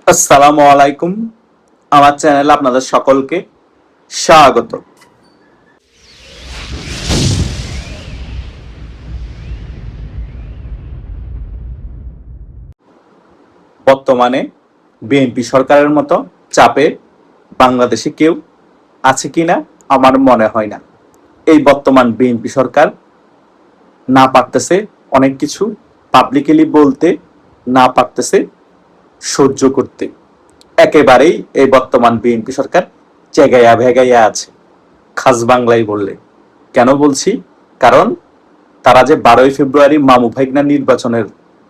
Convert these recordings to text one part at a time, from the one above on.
আসসালামু আলাইকুম। আমার চ্যানেলে আপনাদের সকলকে স্বাগত। বর্তমানে বিএনপি সরকারের মতো চাপে বাংলাদেশে কেউ আছে কিনা আমার মনে হয় না। এই বর্তমান বিএনপি সরকার না পারতেছে অনেক কিছু পাবলিকলি বলতে, না পারতেছে সহ্য করতে। একেবারেই এই বর্তমান বিএনপি সরকার চেগাইয়া ভেগাইয়া আছে, খাস বাংলায় বললে। কেন বলছি? কারণ তারা যে 12ই ফেব্রুয়ারি মামু ভাইগনা নির্বাচনের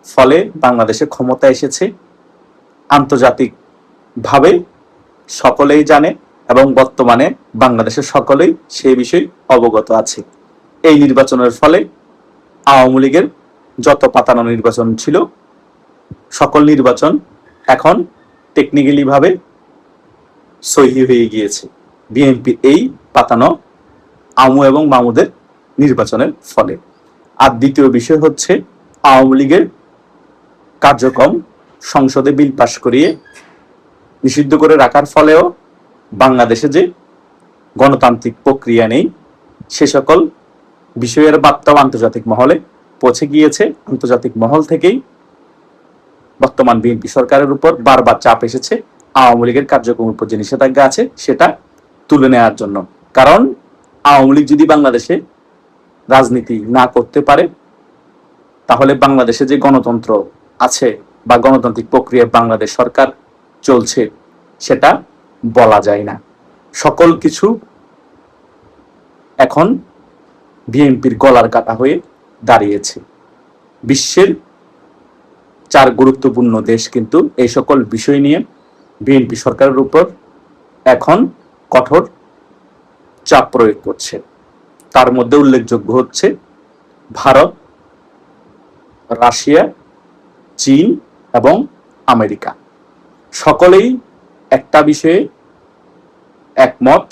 ফলে বাংলাদেশে ক্ষমতা এসেছে, আন্তর্জাতিক ভাবে সকলেই জানে এবং বর্তমানে বাংলাদেশের সকলেই সেই বিষয়ে অবগত আছে। এই নির্বাচনের ফলে আওয়ামী লীগের যত পাতানো নির্বাচন ছিল, সকল নির্বাচন এখন টেকনিক্যালি ভাবে সহি হয়ে গিয়েছে বিএনপির এই পাতানো আমু এবং মামুদের নির্বাচনের ফলে। আর দ্বিতীয় বিষয় হচ্ছে আওয়ামী লীগের কার্যক্রম সংসদে বিল পাশ করিয়ে নিষিদ্ধ করে রাখার ফলেও বাংলাদেশে যে গণতান্ত্রিক প্রক্রিয়া নেই, সে সকল বিষয়ের বার্তাও আন্তর্জাতিক মহলে পৌঁছে গিয়েছে। আন্তর্জাতিক মহল থেকেই বর্তমান বিএনপি সরকারের উপর বারবার চাপ এসেছে আওয়ামী লীগের কার্যক্রমের উপর যে নিষেধাজ্ঞা আছে সেটা তুলে নেওয়ার জন্য। কারণ আওয়ামী লীগ যদি বাংলাদেশে রাজনীতি না করতে পারে, তাহলে বাংলাদেশে যে গণতন্ত্র আছে বা গণতান্ত্রিক প্রক্রিয়া বাংলাদেশ সরকার চলছে, সেটা বলা যায় না। সকল কিছু এখন বিএনপির গলার কাটা হয়ে দাঁড়িয়েছে। বিশ্বের 4 গুরুত্বপূর্ণ দেশ কিন্তু এই সকল বিষয় নিয়ে বিএনপি সরকারের উপর এখন কঠোর চাপ প্রয়োগ করছে। তার মধ্যে উল্লেখযোগ্য হচ্ছে ভারত, রাশিয়া, চীন এবং আমেরিকা। সকলেই একটা বিষয়ে একমত,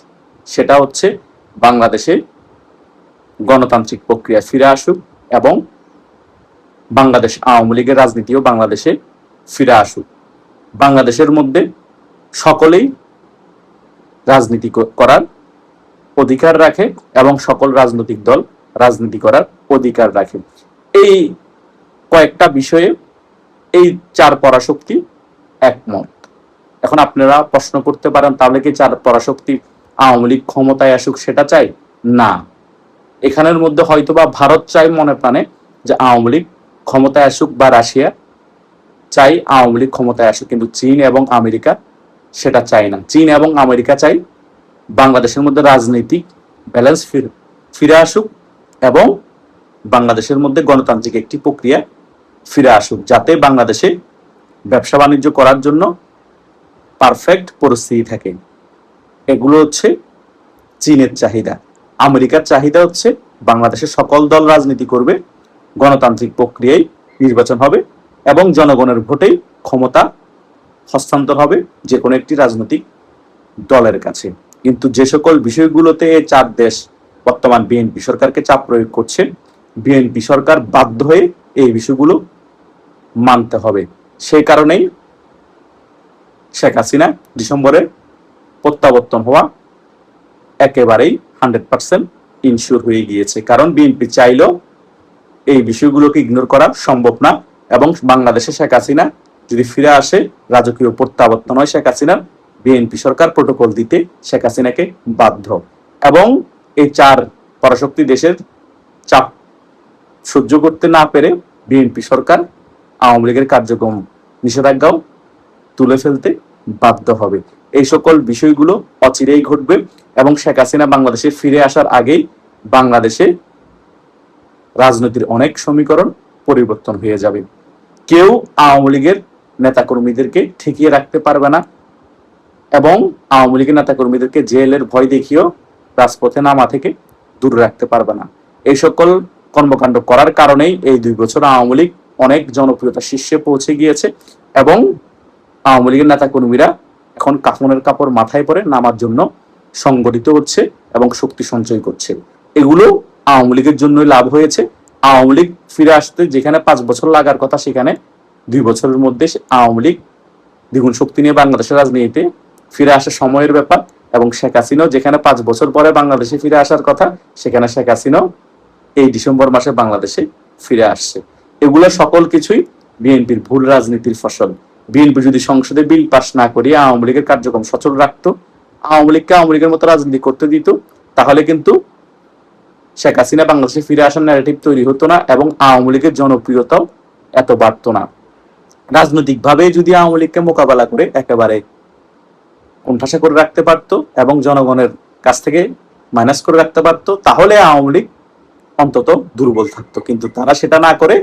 সেটা হচ্ছে বাংলাদেশে গণতান্ত্রিক প্রক্রিয়া ফিরে আসুক এবং বাংলাদেশ আওয়ামী লীগের রাজনীতিও বাংলাদেশে ফিরে আসুক। বাংলাদেশের মধ্যে সকলেই রাজনীতি করার অধিকার রাখে এবং সকল রাজনৈতিক দল রাজনীতি করার অধিকার রাখে। এই কয়েকটা বিষয়ে এই 4 পরাশক্তি একমত। এখন আপনারা প্রশ্ন করতে পারেন, তাহলে কি 4 পরাশক্তি আওয়ামী লীগ ক্ষমতায় আসুক সেটা চাই? না, এখানের মধ্যে হয়তোবা ভারত চাই মনে প্রাণে যে আওয়ামী লীগ ক্ষমতায় আসুক, বা রাশিয়া চাই আওয়ামী লীগ ক্ষমতায় আসুক, কিন্তু চীন এবং আমেরিকা সেটা চাই না। চীন এবং আমেরিকা চাই বাংলাদেশের মধ্যে রাজনৈতিক ব্যালেন্স ফিরে আসুক এবং বাংলাদেশের মধ্যে গণতান্ত্রিক একটি প্রক্রিয়া ফিরে আসুক, যাতে বাংলাদেশে ব্যবসা বাণিজ্য করার জন্য পারফেক্ট পরিস্থিতি থাকে। এগুলো হচ্ছে চীনের চাহিদা। আমেরিকার চাহিদা হচ্ছে বাংলাদেশের সকল দল রাজনীতি করবে, গণতান্ত্রিক প্রক্রিয়ায় নির্বাচন হবে এবং জনগণের ভোটেই ক্ষমতা হস্তান্তর হবে যে কোনো একটি রাজনৈতিক দলের কাছে। কিন্তু যে সকল বিষয়গুলোতে 4 দেশ বর্তমান বিএনপি সরকারকে চাপ প্রয়োগ করছে, বিএনপি সরকার বাধ্য হয়ে এই বিষয়গুলো মানতে হবে। সেই কারণেই শেখ হাসিনা ডিসেম্বরে প্রত্যাবর্তন হওয়া একেবারেই 100% ইনশিওর হয়ে গিয়েছে। কারণ বিএনপি চাইলেও এই বিষয়গুলোকে ইগনোর করা সম্ভব না এবং বাংলাদেশে শেখ হাসিনা যদি ফিরে আসে, রাজকীয় প্রত্যাবর্তন হয় শেখ হাসিনার, বিএনপি সরকার প্রটোকল দিতে শেখ হাসিনাকে বাধ্য। এবং এই 4 পরাশক্তি দেশের চাপ সহ্য করতে না পেরে বিএনপি সরকার আওয়ামী লীগের কার্যক্রম নিষেধাজ্ঞাও তুলে ফেলতে বাধ্য হবে। এই সকল বিষয়গুলো অচিরেই ঘটবে এবং শেখ হাসিনা বাংলাদেশে ফিরে আসার আগেই বাংলাদেশে রাজনীতির অনেক সমীকরণ পরিবর্তন হয়ে যাবে। কেউ আওয়ামী লীগের নেতাকর্মীদেরকে ঠেকিয়ে রাখতে পারবে না এবং আওয়ামী লীগের নেতাকর্মীদেরকে জেলের ভয় দেখিয়েও রাজপথে নামা থেকে দূরে রাখতে পারবে না। এই সকল কর্মকাণ্ড করার কারণেই এই 2 বছর আওয়ামী লীগ অনেক জনপ্রিয়তা শীর্ষে পৌঁছে গিয়েছে এবং আওয়ামী লীগের নেতাকর্মীরা এখন কাফনের কাপড় মাথায় পরে নামার জন্য সংগঠিত হচ্ছে এবং শক্তি সঞ্চয় করছে। এগুলো আওয়ামী লীগের জন্যই লাভ হয়েছে। আওয়ামী লীগ ফিরে আসতে যেখানে 5 বছর লাগার কথা, সেখানে 2 বছরের মধ্যে আওয়ামী লীগ দ্বিগুণ শক্তি নিয়ে বাংলাদেশের রাজনীতিতে ফিরে আসার সময়ের ব্যাপার। এবং শেখ হাসিনাও যেখানে 5 বছর পরে বাংলাদেশে ফিরে আসার কথা, সেখানে শেখ হাসিনাও এই ডিসেম্বর মাসে বাংলাদেশে ফিরে আসছে। এগুলো সকল কিছুই বিএনপির ভুল রাজনীতির ফসল। বিএনপি যদি সংসদে বিল পাস না করিয়ে আওয়ামী লীগের কার্যক্রম সচল রাখতো, আওয়ামী লীগকে আওয়ামী লীগের মতো রাজনীতি করতে দিত, তাহলে কিন্তু শেখ হাসিনা বাংলাদেশে ফিরে আসার ন্যারেটিভ তৈরি হতো না এবং আওয়ামী লীগের জনপ্রিয়তাও এত বাড়তো না। রাজনৈতিকভাবে যদি আওয়ামী লীগকে মোকাবেলা করে একেবারে কোণঠাসা করে রাখতে পারতো এবং জনগণের কাছ থেকে মাইনাস করে রাখতে পারতো, তাহলে আওয়ামী লীগ অন্তত দুর্বল থাকতো। কিন্তু তারা সেটা না করে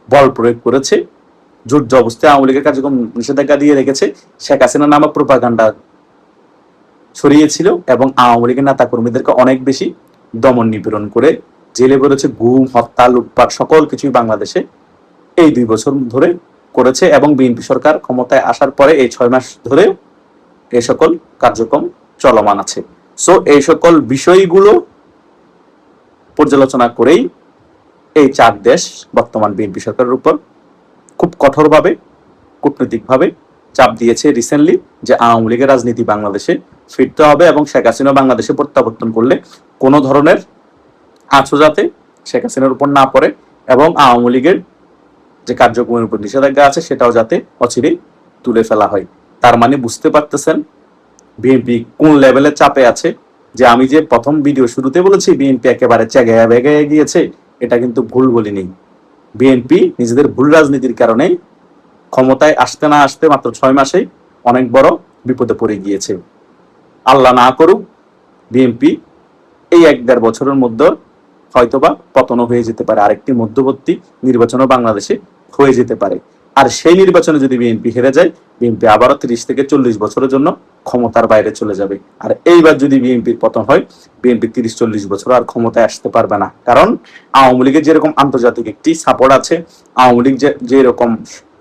বল প্রয়োগ করেছে, জোর জবস্থায় আওয়ামী লীগের কার্যক্রম নিষেধাজ্ঞা দিয়ে রেখেছে, শেখ হাসিনা নামক প্রোপাগান্ডা ছড়িয়েছিল এবং আওয়ামী লীগের নেতা কর্মীদেরকে অনেক বেশি দমন নিপীড়ন করে জেলে বেরোচ্ছে। গুম, হত্যা, লুটপাট সকল কিছুই বাংলাদেশে এই 2 বছর ধরে করেছে এবং বিএনপি সরকার ক্ষমতায় আসার পরে এই 6 মাস ধরে এই সকল কার্যক্রম চলমান আছে। সো এই সকল বিষয়গুলো পর্যালোচনা করেই এই 4 দেশ বর্তমান বিএনপি সরকারের উপর খুব কঠোরভাবে কূটনৈতিকভাবে চাপ দিয়েছে রিসেন্টলি যে আওয়ামী লীগের রাজনীতি বাংলাদেশে ফিরতে হবে এবং শেখ হাসিনা বাংলাদেশে প্রত্যাবর্তন করলে কোনো ধরনের আঁচও যাতে শেখ হাসিনার উপর না পড়ে এবং আওয়ামী লীগের যে কার্যক্রমের উপর নিষেধাজ্ঞা আছে সেটাও যাতে অচিরেই তুলে ফেলা হয়। তার মানে বুঝতে পারতেছেন বিএনপি কোন লেভেলে চাপে আছে। যে আমি যে প্রথম ভিডিও শুরুতে বলেছি বিএনপি একেবারে চেগায়া বেগায়া গিয়েছে, এটা কিন্তু ভুল বলিনি। বিএনপি নিজেদের ভুল রাজনীতির কারণে ক্ষমতায় আসতে না আসতে মাত্র 6 মাসেই অনেক বড় বিপদে পড়ে গিয়েছে। আল্লাহ না করুক বিএনপি এই 1-1.5 বছরের মধ্যে হয়তোবা পতনও হয়ে যেতে পারে, আরেকটি মধ্যবর্তী নির্বাচনও বাংলাদেশে হয়ে যেতে পারে। আর সেই নির্বাচনে যদি বিএনপি হেরে যায়, বিএনপি আবারও 30 থেকে 40 বছরের জন্য ক্ষমতার বাইরে চলে যাবে। আর এইবার যদি বিএনপির পতন হয়, বিএনপি 30-40 বছর আর ক্ষমতায় আসতে পারবে না। কারণ আওয়ামী লীগের যেরকম আন্তর্জাতিক একটি সাপোর্ট আছে, আওয়ামী লীগ যেরকম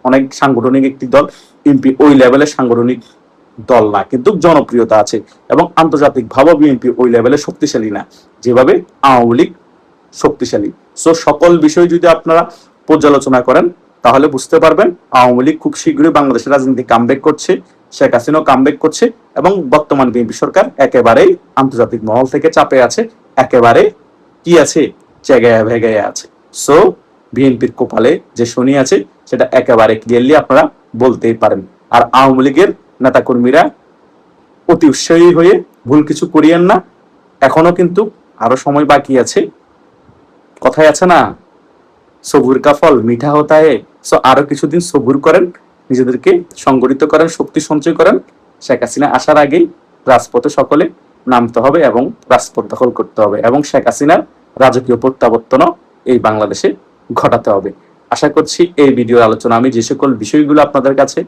অনেক সাংগঠনিক একটি দল, বিএনপি ওই লেভেলের সাংগঠনিক দল না, কিন্তু জনপ্রিয়তা আছে এবং আন্তর্জাতিক ভাবে বিএনপি ওই লেভেলে শক্তিশালী না যেভাবে আওয়ামী লীগ শক্তিশালী। সো সকল বিষয় যদি আপনারা পর্যালোচনা করেন তাহলে বুঝতে পারবেন আওয়ামী লীগ খুব শীঘ্রই বাংলাদেশের রাজনীতি কামব্যাক করছে, শেখ হাসিনাও কামব্যাক করছে এবং বর্তমান বিএনপি সরকার একেবারেই আন্তর্জাতিক মহল থেকে চাপে আছে, একেবারে কি আছে, চেগায়া ভেগায়া আছে। সো বিএনপির কপালে যে শনি আছে সেটা একেবারে ক্লিয়ারলি আপনারা বলতেই পারেন। আর আওয়ামী লীগের নেতা কর্মীরা অতি উৎসাহী হয়ে ভুল কিছু করিয়েন না, এখনো কিন্তু আরো সময় বাকি আছে। কথায় আছে না, সবুর কা ফল মিঠা হতা হে। সো আরো কিছুদিন সবুর করেন, নিজেদেরকে সংগঠিত করেন, শক্তি সঞ্চয় করেন। শেখ হাসিনা আসার আগেই রাজপথে সকলে নামতে হবে এবং রাজপথ দখল করতে হবে এবং শেখ হাসিনার রাজকীয় প্রত্যাবর্তনও এই বাংলাদেশে ঘটাতে হবে। আশা করছি এই ভিডিওর আলোচনা আমি যে সকল বিষয়গুলো আপনাদের কাছে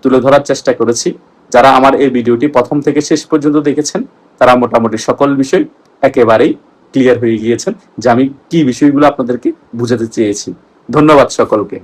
তুলে ধরার চেষ্টা করেছি, যারা আমার এই ভিডিওটি প্রথম থেকে শেষ পর্যন্ত দেখেছেন তারা মোটামুটি সকল বিষয় একেবারেই ক্লিয়ার হয়ে গিয়েছেন যে আমি কি বিষয়গুলো আপনাদেরকে বুঝাতে চেয়েছি। ধন্যবাদ সকলকে।